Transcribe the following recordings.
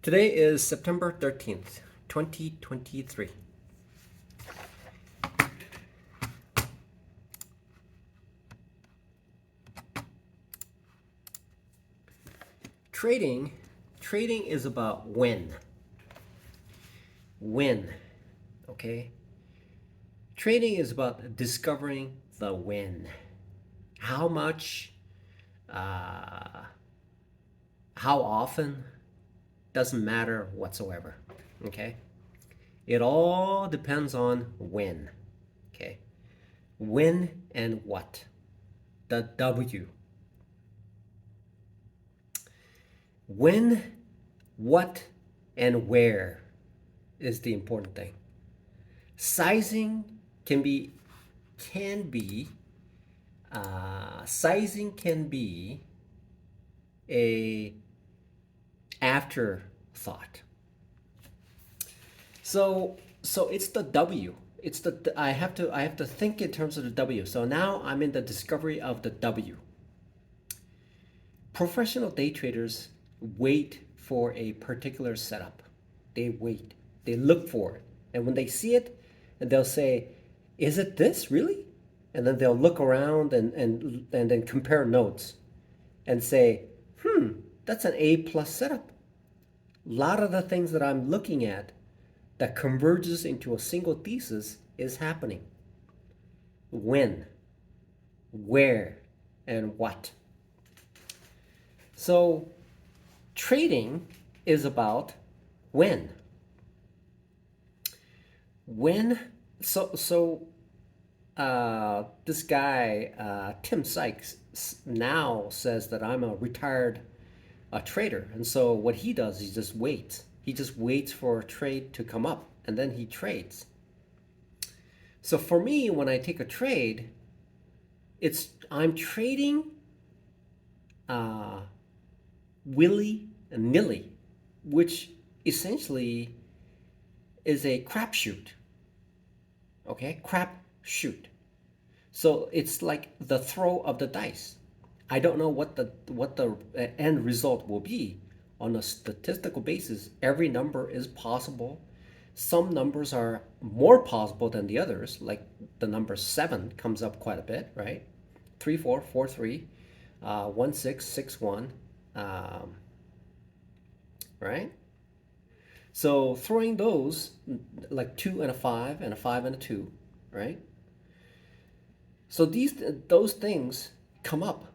Today is September 13th, 2023. Trading, trading is about when. When, okay? Trading is about discovering the when. How much, how often, doesn't matter whatsoever, okay? It all depends on when, okay? When and what, the W. When, what, and where is the important thing. Sizing can be sizing can be a afterthought. So it's the W. It's the I have to think in terms of the W. So now I'm in the discovery of the W. Professional day traders wait for a particular setup. They wait. They look for it. And when they see it, and they'll say, is it this really? And then they'll look around and then compare notes and say, that's an A plus setup. A lot of the things that I'm looking at that converges into a single thesis is happening. When, where, and what. So trading is about when. This guy, Tim Sykes, now says that I'm a retired trader. And so what he does, he just waits. He just waits for a trade to come up, and then he trades. So for me, when I take a trade, I'm trading willy-nilly, which essentially is a crapshoot. Okay, crapshoot. So it's like the throw of the dice. I don't know what the end result will be. On a statistical basis, every number is possible. Some numbers are more possible than the others, like the number 7 comes up quite a bit, right? 3 4 4 3, 1 6 6 1, right? So throwing those, like 2 and a 5 and a 5 and a 2, right? So those things come up.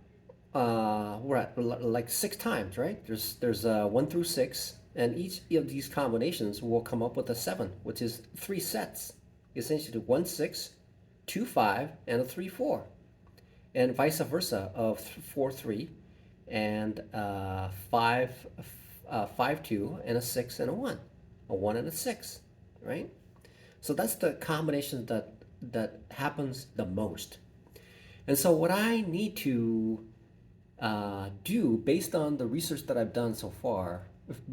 We're at like 6 times, right? There's 1 through 6, and each of these combinations will come up with a 7, which is 3 sets, essentially 1 6, 2 5, and a 3 4, and vice versa of 4 3, and 5 5 2, and a 6 and a 1 and a 6, right? So that's the combination that happens the most. And so what I need to do based on the research that I've done so far,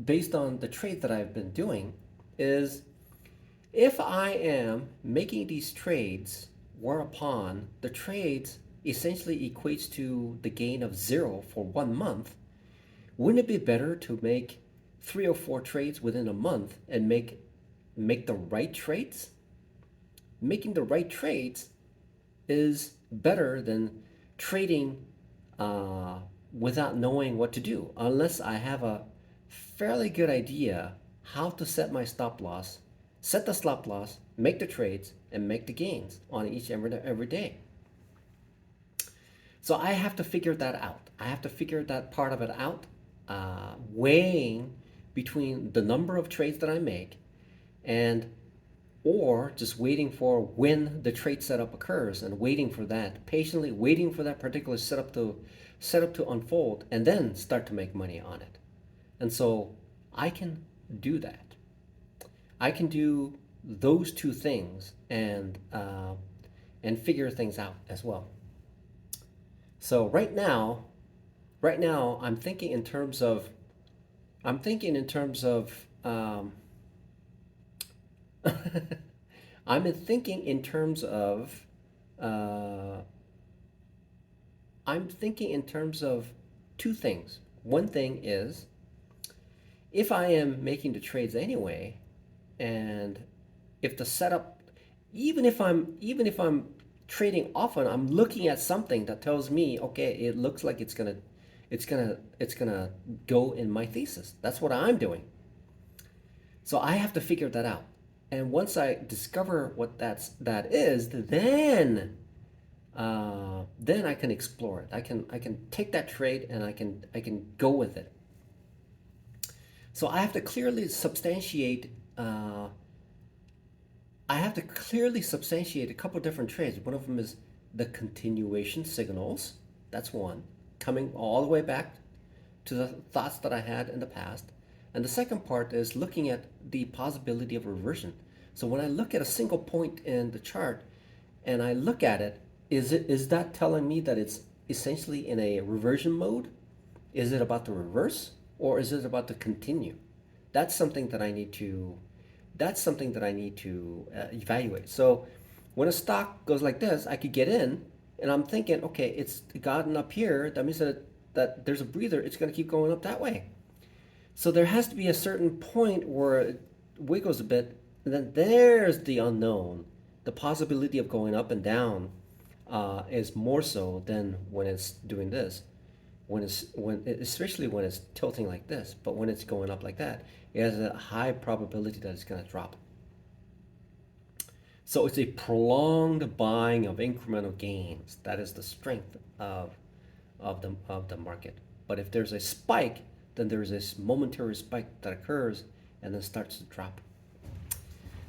based on the trade that I've been doing, is if I am making these trades whereupon the trades essentially equates to the gain of 0 for 1 month, wouldn't it be better to make 3 or 4 trades within a month and make the right trades? Making the right trades is better than trading without knowing what to do, unless I have a fairly good idea how to set my stop loss, set the stop loss, make the trades, and make the gains on each every day. So I have to figure that out. I have to figure that part of it out, weighing between the number of trades that I make and or just waiting for when the trade setup occurs and waiting for that, patiently waiting for that particular setup to unfold, and then start to make money on it. And so I can do that. I can do those two things and figure things out as well. So right now I'm thinking in terms of I'm thinking in terms of I'm thinking in terms of I'm thinking in terms of two things. One thing is if I am making the trades anyway, and if the setup, even if I'm trading often, I'm looking at something that tells me, okay, it looks like it's gonna go in my thesis. That's what I'm doing. So I have to figure that out. And once I discover what that is, then I can explore it. I can take that trade and I can go with it. So I have to clearly substantiate. I have to clearly substantiate a couple different trades. One of them is the continuation signals. That's one, coming all the way back to the thoughts that I had in the past. And the second part is looking at the possibility of reversion. So when I look at a single point in the chart and I look at it, is that telling me that it's essentially in a reversion mode? Is it about to reverse or is it about to continue? That's something that I need to that's something that I need to evaluate. So when a stock goes like this, I could get in and I'm thinking, okay, it's gotten up here. That means that there's a breather. It's going to keep going up that way. So there has to be a certain point where it wiggles a bit, and then there's the unknown. The possibility of going up and down is more so than when it's doing this. Especially when it's tilting like this, but when it's going up like that, it has a high probability that it's going to drop. So it's a prolonged buying of incremental gains. That is the strength of the market. But if there's a spike, then there's this momentary spike that occurs and then starts to drop.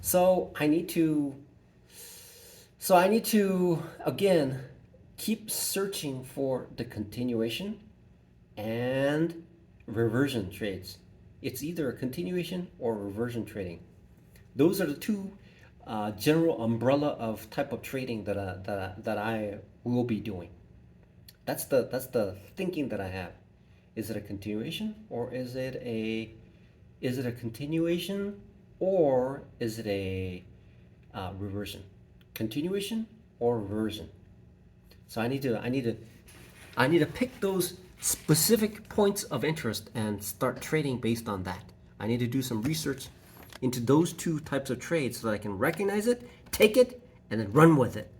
So I need to again keep searching for the continuation and reversion trades. It's either a continuation or reversion trading. Those are the two general umbrella of type of trading that I will be doing. That's the thinking that I have. Is it a continuation or is it a continuation or is it a reversion? Continuation or reversion? So I need to pick those specific points of interest and start trading based on that. I need to do some research into those two types of trades so that I can recognize it, take it, and then run with it.